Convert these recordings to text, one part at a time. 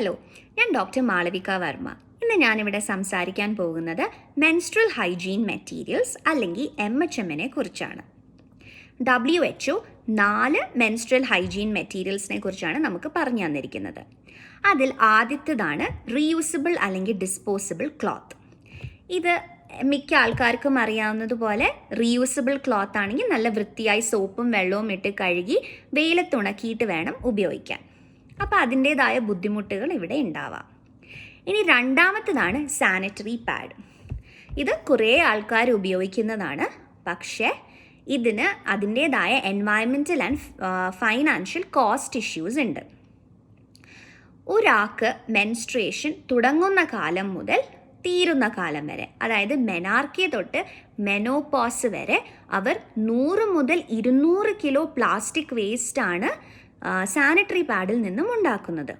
Hello, ഞാൻ doctor Malavika Varma. ഇന്ന് ഞാനിവിടെ സംസാരിക്കാൻ പോകുന്നത് മെൻസ്ട്രൽ ഹൈജീൻ മെറ്റീരിയൽസ് അല്ലെങ്കിൽ MHMനെ കുറിച്ചാണ്. WHO 4 മെൻസ്ട്രൽ ഹൈജീൻ മെറ്റീരിയൽസിനെ കുറിച്ചാണ് നമുക്ക് പറഞ്ഞു തന്നിരിക്കുന്നത്. അതിൽ ആദ്യത്തേതാണ് റീയൂസബിൾ അല്ലെങ്കിൽ ഡിസ്പോസിബിൾ ക്ലോത്ത്. ഇത് മിക്ക ആൾക്കാർക്കും അറിയാവുന്നതുപോലെ റീയൂസബിൾ ക്ലോത്ത് ആണെങ്കിൽ നല്ല വൃത്തിയായി സോപ്പും വെള്ളവും ഇട്ട് കഴുകി വെയിലത്തുണക്കിയിട്ട് വേണം ഉപയോഗിക്കാൻ. അപ്പോൾ അതിൻ്റേതായ ബുദ്ധിമുട്ടുകൾ ഇവിടെ ഉണ്ടാവാം. ഇനി രണ്ടാമത്തേതാണ് സാനിറ്ററി പാഡ്. ഇത് കുറേ ആൾക്കാർ ഉപയോഗിക്കുന്നതാണ്, പക്ഷേ ഇതിന് അതിൻ്റേതായ environmental and financial cost issues ഉണ്ട്. ഒരാൾക്ക് മെൻസ്ട്രേഷൻ തുടങ്ങുന്ന കാലം മുതൽ തീരുന്ന കാലം വരെ, അതായത് മെനാർക്കി തൊട്ട് മെനോപോസ് വരെ അവർ 100 മുതൽ 200 കിലോ പ്ലാസ്റ്റിക് വേസ്റ്റാണ് സാനിറ്ററി പാഡിൽ നിന്നും ഉണ്ടാക്കുന്നത്.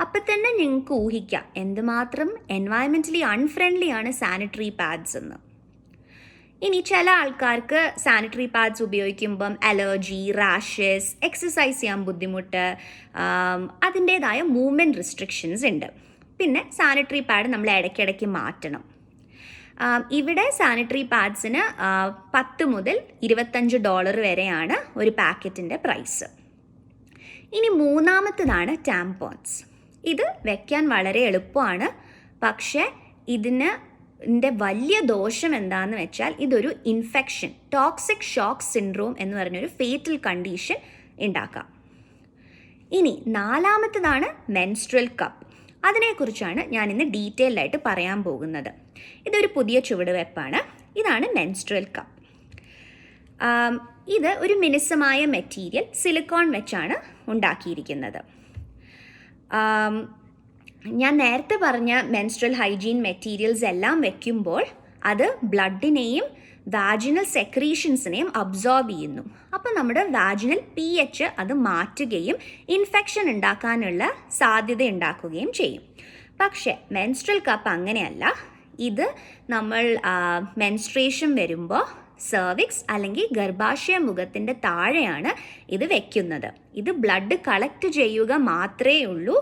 അപ്പം തന്നെ നിങ്ങൾക്ക് ഊഹിക്കാം എന്തുമാത്രം എൻവയൺമെൻ്റലി അൺഫ്രണ്ട്ലി ആണ് സാനിറ്ററി പാഡ്സ് എന്ന്. ഇനി ചില ആൾക്കാർക്ക് സാനിറ്ററി പാഡ്സ് ഉപയോഗിക്കുമ്പം അലർജി, റാഷസ്, എക്സസൈസ് ചെയ്യാൻ ബുദ്ധിമുട്ട്, അതിൻ്റേതായ മൂവ്മെൻറ്റ് റെസ്ട്രിക്ഷൻസ് ഉണ്ട്. പിന്നെ സാനിറ്ററി പാഡ് നമ്മൾ ഇടയ്ക്കിടയ്ക്ക് മാറ്റണം. ഇവിടെ സാനിറ്ററി പാഡ്സിന് $10 മുതൽ $25 വരെയാണ് ഒരു പാക്കറ്റിൻ്റെ പ്രൈസ്. ഇനി മൂന്നാമത്തേതാണ് ടാംപോൺസ്. ഇത് വെക്കാൻ വളരെ എളുപ്പമാണ്, പക്ഷേ ഇതിൻ്റെ വലിയ ദോഷം എന്താണെന്ന് വെച്ചാൽ ഇതൊരു ഇൻഫെക്ഷൻ, ടോക്സിക് ഷോക്ക് സിൻഡ്രോം എന്ന് പറഞ്ഞൊരു ഫേറ്റൽ കണ്ടീഷൻ ഉണ്ടാക്കാം. ഇനി നാലാമത്തേതാണ് മെൻസ്ട്രൽ കപ്പ്. അതിനെക്കുറിച്ചാണ് ഞാൻ ഇന്ന് ഡീറ്റെയിൽഡ് ആയിട്ട് പറയാൻ പോകുന്നത്. ഇതൊരു പുതിയ ചുവടുവെപ്പാണ്. ഇതാണ് മെൻസ്ട്രൽ കപ്പ്. ഇത് ഒരു മിനുസമായ മെറ്റീരിയൽ സിലിക്കോൺ വെച്ചാണ് ഉണ്ടാക്കിയിരിക്കുന്നത്. ഞാൻ നേരത്തെ പറഞ്ഞ മെൻസ്ട്രൽ ഹൈജീൻ മെറ്റീരിയൽസ് എല്ലാം വെക്കുമ്പോൾ അത് ബ്ലഡിനെയും വാജിനൽ സെക്രീഷൻസിനെയും അബ്സോർബ് ചെയ്യുന്നു. അപ്പോൾ നമ്മുടെ വാജിനൽ pH അത് മാറ്റുകയും ഇൻഫെക്ഷൻ ഉണ്ടാക്കാനുള്ള സാധ്യത ഉണ്ടാക്കുകയും ചെയ്യും. പക്ഷേ മെൻസ്ട്രൽ കപ്പ് അങ്ങനെയല്ല. ഇത് നമ്മൾ മെൻസ്ട്രേഷൻ വരുമ്പോൾ സെർവിക്സ് അല്ലെങ്കിൽ ഗർഭാശയ മുഖത്തിൻ്റെ താഴെയാണ് ഇത് വെക്കുന്നത്. ഇത് ബ്ലഡ് കളക്ട് ചെയ്യുക മാത്രമേ ഉള്ളൂ.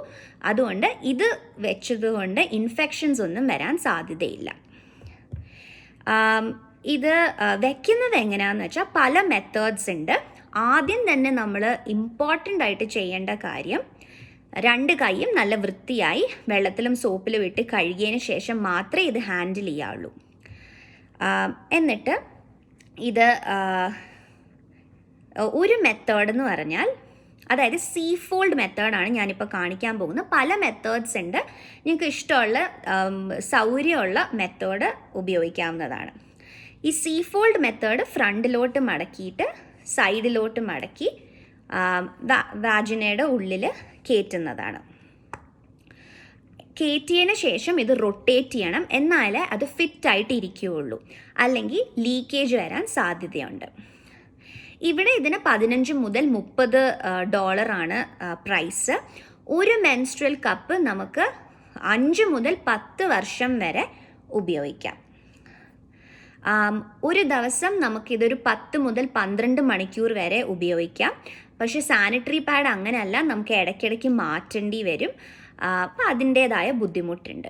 അതുകൊണ്ട് ഇത് വെച്ചതുകൊണ്ട് ഇൻഫെക്ഷൻസ് ഒന്നും വരാൻ സാധ്യതയില്ല. ഇത് വെക്കുന്നത് എങ്ങനെയാണെന്ന് വെച്ചാൽ പല മെത്തേഡ്സ് ഉണ്ട്. ആദ്യം തന്നെ നമ്മൾ ഇമ്പോർട്ടൻ്റ് ആയിട്ട് ചെയ്യേണ്ട കാര്യം 2 കൈയും നല്ല വൃത്തിയായി വെള്ളത്തിലും സോപ്പിലും ഇട്ട് കഴുകിയതിന് ശേഷം മാത്രമേ ഇത് ഹാൻഡിൽ ചെയ്യാവുള്ളൂ. എന്നിട്ട് ഇത് ഒരു മെത്തേഡ് എന്ന് പറഞ്ഞാൽ, അതായത് സീഫോൾഡ് മെത്തേഡാണ് ഞാനിപ്പോൾ കാണിക്കാൻ പോകുന്നത്. പല മെത്തേഡ്സ് ഉണ്ട്. നിങ്ങൾക്ക് ഇഷ്ടമുള്ള സൗകര്യമുള്ള മെത്തേഡ് ഉപയോഗിക്കാവുന്നതാണ്. ഈ സീഫോൾഡ് മെത്തേഡ് ഫ്രണ്ടിലോട്ട് മടക്കിയിട്ട് സൈഡിലോട്ട് മടക്കി വാജിനയുടെ ഉള്ളിൽ കയറ്റുന്നതാണ്. കയറ്റിയതിന് ശേഷം ഇത് റൊട്ടേറ്റ് ചെയ്യണം, എന്നാലേ അത് ഫിറ്റായിട്ട് ഇരിക്കുകയുള്ളൂ, അല്ലെങ്കിൽ ലീക്കേജ് വരാൻ സാധ്യതയുണ്ട്. ഇവിടെ ഇതിന് $15 മുതൽ $30 ആണ് പ്രൈസ്. ഒരു മെൻസ്ട്രൽ കപ്പ് നമുക്ക് 5 മുതൽ 10 വർഷം വരെ ഉപയോഗിക്കാം. ഒരു ദിവസം നമുക്കിതൊരു 10 മുതൽ 12 മണിക്കൂർ വരെ ഉപയോഗിക്കാം. പക്ഷേ സാനിറ്ററി പാഡ് അങ്ങനെയല്ല, നമുക്ക് ഇടയ്ക്കിടയ്ക്ക് മാറ്റേണ്ടി വരും. അപ്പം അതിൻ്റേതായ ബുദ്ധിമുട്ടുണ്ട്.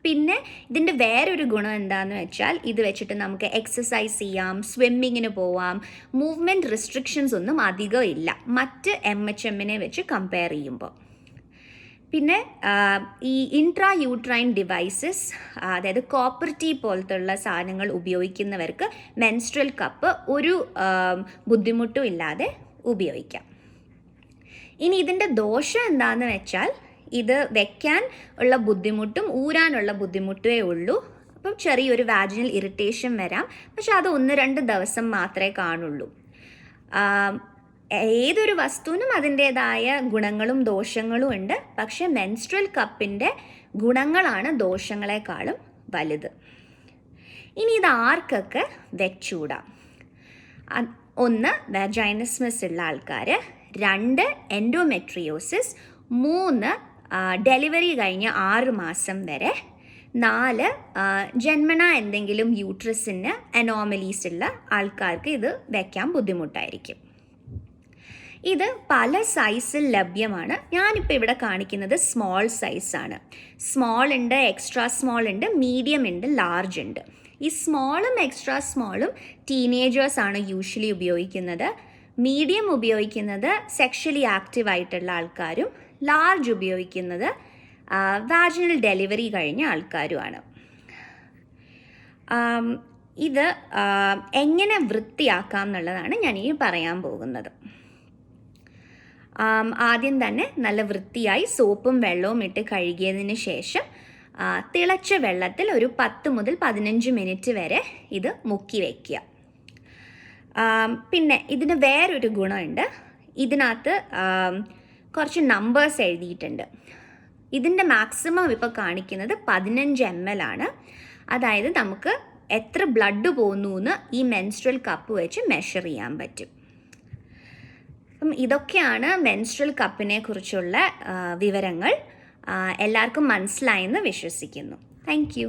പിന്നെ ഇതിൻ്റെ വേറൊരു ഗുണം എന്താണെന്ന് വെച്ചാൽ ഇത് വെച്ചിട്ട് നമുക്ക് എക്സസൈസ് ചെയ്യാം, സ്വിമ്മിങ്ങിന് പോവാം. മൂവ്മെൻറ്റ് റെസ്ട്രിക്ഷൻസ് ഒന്നും അധികം ഇല്ല മറ്റ് MHMനെ വെച്ച് കമ്പയർ ചെയ്യുമ്പോൾ. പിന്നെ ഈ ഇൻട്രാ യൂട്രൈൻ ഡിവൈസസ്, അതായത് കോപ്പർ ടീ പോലത്തുള്ള സാധനങ്ങൾ ഉപയോഗിക്കുന്നവർക്ക് മെൻസ്ട്രൽ കപ്പ് ഒരു ബുദ്ധിമുട്ടും ഇല്ലാതെ ഉപയോഗിക്കാം. ഇനി ഇതിൻ്റെ ദോഷം എന്താണെന്ന് വെച്ചാൽ ഇത് വെക്കാൻ ഉള്ള ബുദ്ധിമുട്ടും ഊരാനുള്ള ബുദ്ധിമുട്ടേ ഉള്ളൂ. അപ്പം ചെറിയൊരു വാജിനൽ ഇറിറ്റേഷൻ വരാം, പക്ഷെ അത് 1-2 ദിവസം മാത്രമേ കാണുള്ളൂ. ഏതൊരു വസ്തുവിനും അതിൻ്റേതായ ഗുണങ്ങളും ദോഷങ്ങളും ഉണ്ട്. പക്ഷെ മെൻസ്ട്രൽ കപ്പിൻ്റെ ഗുണങ്ങളാണ് ദോഷങ്ങളെക്കാളും വലുത്. ഇനി ഇത് ആർക്കൊക്കെ വെച്ചൂടാം? 1 വാജൈനസ്മസ് ഉള്ള ആൾക്കാർ, 2 എൻഡോമെട്രിയോസിസ്, 3 ഡെലിവറി കഴിഞ്ഞ് 6 മാസം വരെ, 4 ജന്മന എന്തെങ്കിലും യൂട്രസിന് അനോമലീസ് ഉള്ള ആൾക്കാർക്ക് ഇത് വെക്കാൻ ബുദ്ധിമുട്ടായിരിക്കും. ഇത് പല സൈസിൽ ലഭ്യമാണ്. ഞാനിപ്പോൾ ഇവിടെ കാണിക്കുന്നത് സ്മോൾ സൈസാണ്. സ്മോൾ ഉണ്ട്, എക്സ്ട്രാ സ്മോൾ ഉണ്ട്, മീഡിയം ഉണ്ട്, ലാർജ് ഉണ്ട്. ഈ സ്മോളും എക്സ്ട്രാ സ്മോളും ടീനേജേഴ്സാണ് യൂഷ്വലി ഉപയോഗിക്കുന്നത്. മീഡിയം ഉപയോഗിക്കുന്നത് സെക്ഷലി ആക്റ്റീവ് ആയിട്ടുള്ള ആൾക്കാരും ലാർജ് ഉപയോഗിക്കുന്നത് വാജിനൽ ഡെലിവറി കഴിഞ്ഞ ആൾക്കാരുമാണ്. ഇത് എങ്ങനെ വൃത്തിയാക്കാം എന്നുള്ളതാണ് ഞാൻ ഈ പറയാൻ പോകുന്നത്. ആദ്യം തന്നെ നല്ല വൃത്തിയായി സോപ്പും വെള്ളവും ഇട്ട് കഴുകിയതിന് ശേഷം തിളച്ച വെള്ളത്തിൽ ഒരു 10 മുതൽ 15 മിനിറ്റ് വരെ ഇത് മുക്കി വയ്ക്കുക. പിന്നെ ഇതിന് വേറൊരു ഗുണമുണ്ട്. ഇതിനകത്ത് കുറച്ച് നമ്പേഴ്സ് എഴുതിയിട്ടുണ്ട്. ഇതിൻ്റെ മാക്സിമം ഇപ്പോൾ കാണിക്കുന്നത് 15 ml ആണ്. അതായത് നമുക്ക് എത്ര ബ്ലഡ് പോകുന്നു എന്ന് ഈ മെൻസ്ട്രൽ കപ്പ് വെച്ച് മെഷർ ചെയ്യാൻ പറ്റും. അപ്പം ഇതൊക്കെയാണ് മെൻസ്ട്രൽ കപ്പിനെ കുറിച്ചുള്ള വിവരങ്ങൾ. എല്ലാവർക്കും മനസ്സിലായെന്ന് വിശ്വസിക്കുന്നു. Thank you.